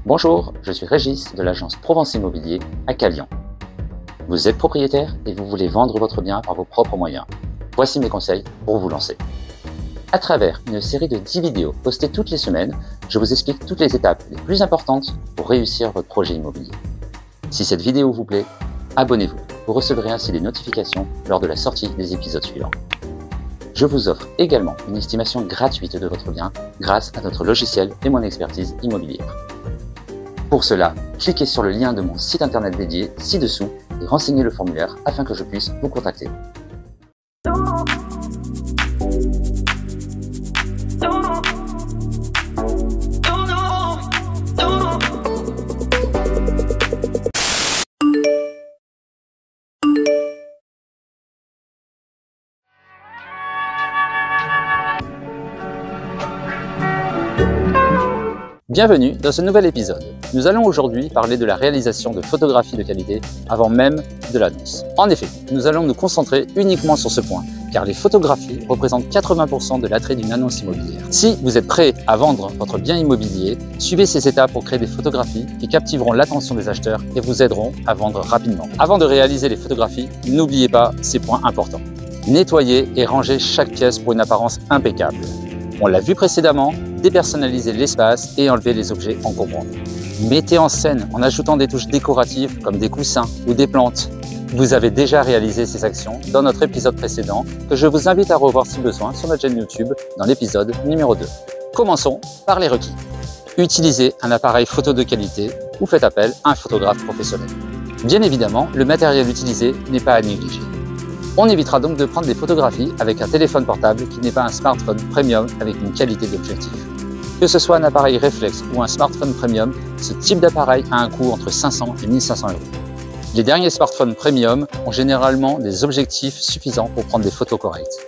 Bonjour, je suis Régis de l'agence Provence Immobilier à Calian. Vous êtes propriétaire et vous voulez vendre votre bien par vos propres moyens. Voici mes conseils pour vous lancer. À travers une série de 10 vidéos postées toutes les semaines, je vous explique toutes les étapes les plus importantes pour réussir votre projet immobilier. Si cette vidéo vous plaît, abonnez-vous. Vous recevrez ainsi des notifications lors de la sortie des épisodes suivants. Je vous offre également une estimation gratuite de votre bien grâce à notre logiciel et mon expertise immobilière. Pour cela, cliquez sur le lien de mon site internet dédié ci-dessous et renseignez le formulaire afin que je puisse vous contacter. Bienvenue dans ce nouvel épisode. Nous allons aujourd'hui parler de la réalisation de photographies de qualité avant même de l'annonce. En effet, nous allons nous concentrer uniquement sur ce point, car les photographies représentent 80% de l'attrait d'une annonce immobilière. Si vous êtes prêt à vendre votre bien immobilier, suivez ces étapes pour créer des photographies qui captiveront l'attention des acheteurs et vous aideront à vendre rapidement. Avant de réaliser les photographies, n'oubliez pas ces points importants. Nettoyez et rangez chaque pièce pour une apparence impeccable. On l'a vu précédemment, dépersonnalisez l'espace et enlevez les objets encombrants. Mettez en scène en ajoutant des touches décoratives comme des coussins ou des plantes. Vous avez déjà réalisé ces actions dans notre épisode précédent que je vous invite à revoir si besoin sur notre chaîne YouTube dans l'épisode numéro 2. Commençons par les requis. Utilisez un appareil photo de qualité ou faites appel à un photographe professionnel. Bien évidemment, le matériel utilisé n'est pas à négliger. On évitera donc de prendre des photographies avec un téléphone portable qui n'est pas un smartphone premium avec une qualité d'objectif. Que ce soit un appareil réflexe ou un smartphone premium, ce type d'appareil a un coût entre 500 et 1500 euros. Les derniers smartphones premium ont généralement des objectifs suffisants pour prendre des photos correctes.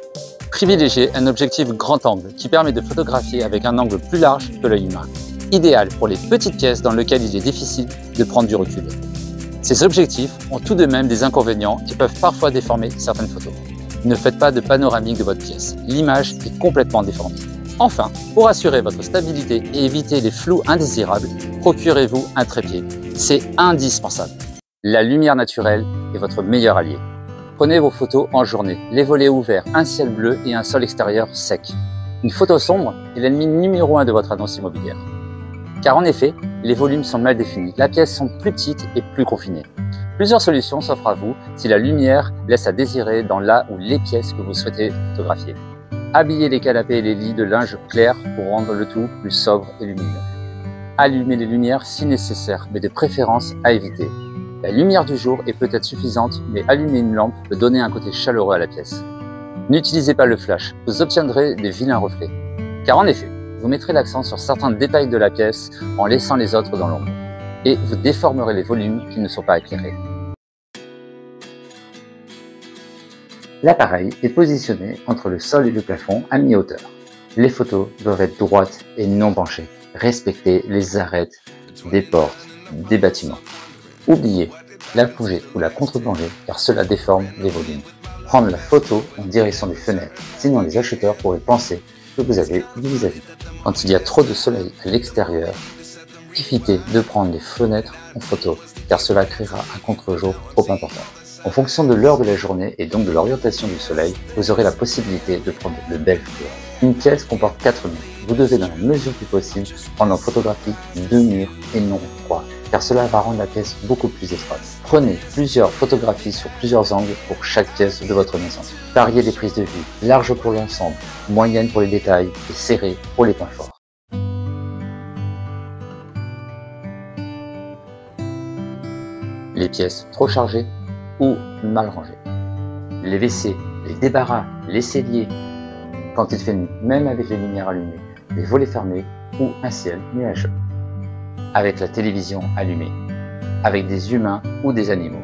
Privilégiez un objectif grand angle qui permet de photographier avec un angle plus large que l'œil humain. Idéal pour les petites pièces dans lesquelles il est difficile de prendre du recul. Ces objectifs ont tout de même des inconvénients et peuvent parfois déformer certaines photos. Ne faites pas de panoramique de votre pièce, l'image est complètement déformée. Enfin, pour assurer votre stabilité et éviter les flous indésirables, procurez-vous un trépied. C'est indispensable. La lumière naturelle est votre meilleur allié. Prenez vos photos en journée, les volets ouverts, un ciel bleu et un sol extérieur sec. Une photo sombre est l'ennemi numéro 1 de votre annonce immobilière. Car en effet, les volumes sont mal définis, la pièce sont plus petites et plus confinées. Plusieurs solutions s'offrent à vous si la lumière laisse à désirer dans la ou les pièces que vous souhaitez photographier. Habillez les canapés et les lits de linge clair pour rendre le tout plus sobre et lumineux. Allumez les lumières si nécessaire, mais de préférence à éviter. La lumière du jour est peut-être suffisante, mais allumer une lampe peut donner un côté chaleureux à la pièce. N'utilisez pas le flash, vous obtiendrez des vilains reflets. Car en effet, vous mettrez l'accent sur certains détails de la pièce en laissant les autres dans l'ombre. Et vous déformerez les volumes qui ne sont pas éclairés. L'appareil est positionné entre le sol et le plafond à mi-hauteur. Les photos doivent être droites et non penchées. Respectez les arêtes des portes, des bâtiments. Oubliez la plongée ou la contre-plongée car cela déforme les volumes. Prendre la photo en direction des fenêtres, sinon les acheteurs pourraient penser que vous avez du vis-à-vis. Quand il y a trop de soleil à l'extérieur, évitez de prendre les fenêtres en photo car cela créera un contre-jour trop important. En fonction de l'heure de la journée et donc de l'orientation du soleil, vous aurez la possibilité de prendre de belles photos. Une pièce comporte 4 murs. Vous devez dans la mesure du possible prendre en photographie 2 murs et non 3, car cela va rendre la pièce beaucoup plus étroite. Prenez plusieurs photographies sur plusieurs angles pour chaque pièce de votre maison. Variez les prises de vue, large pour l'ensemble, moyenne pour les détails et serrée pour les points forts. Les pièces trop chargées ou mal rangées. Les WC, les débarras, les celliers, quand il fait nuit, même avec les lumières allumées, les volets fermés ou un ciel nuageux. Avec la télévision allumée, avec des humains ou des animaux.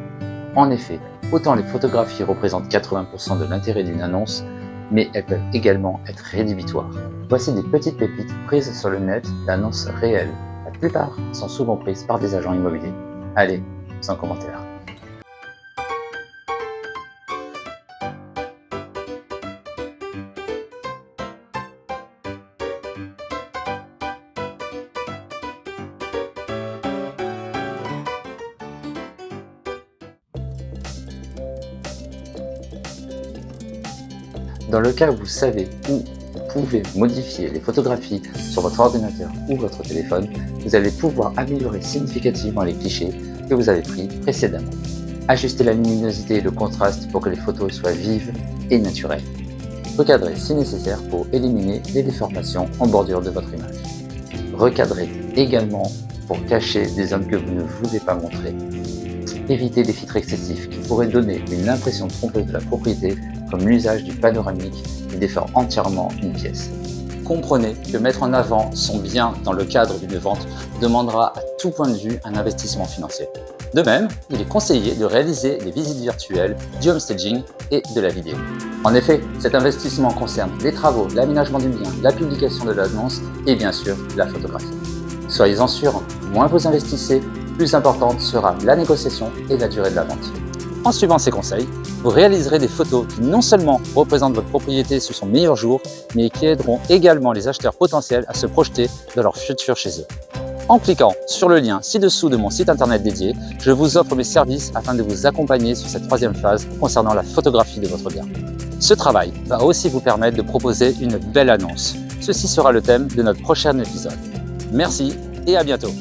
En effet, autant les photographies représentent 80% de l'intérêt d'une annonce, mais elles peuvent également être rédhibitoires. Voici des petites pépites prises sur le net d'annonces réelles. La plupart sont souvent prises par des agents immobiliers. Allez, sans commentaire. Dans le cas où vous savez où vous pouvez modifier les photographies sur votre ordinateur ou votre téléphone, vous allez pouvoir améliorer significativement les clichés que vous avez pris précédemment. Ajustez la luminosité et le contraste pour que les photos soient vives et naturelles. Recadrez si nécessaire pour éliminer les déformations en bordure de votre image. Recadrez également pour cacher des zones que vous ne voulez pas montrer. Évitez des filtres excessifs qui pourraient donner une impression trompeuse de la propriété, comme l'usage du panoramique qui défore entièrement une pièce. Comprenez que mettre en avant son bien dans le cadre d'une vente demandera à tout point de vue un investissement financier. De même, il est conseillé de réaliser des visites virtuelles, du homestaging et de la vidéo. En effet, cet investissement concerne les travaux, l'aménagement du bien, la publication de l'annonce et bien sûr la photographie. Soyez-en sûrs, moins vous investissez, plus importante sera la négociation et la durée de la vente. En suivant ces conseils, vous réaliserez des photos qui non seulement représentent votre propriété sous son meilleur jour, mais qui aideront également les acheteurs potentiels à se projeter dans leur futur chez eux. En cliquant sur le lien ci-dessous de mon site internet dédié, je vous offre mes services afin de vous accompagner sur cette troisième phase concernant la photographie de votre bien. Ce travail va aussi vous permettre de proposer une belle annonce. Ceci sera le thème de notre prochain épisode. Merci et à bientôt.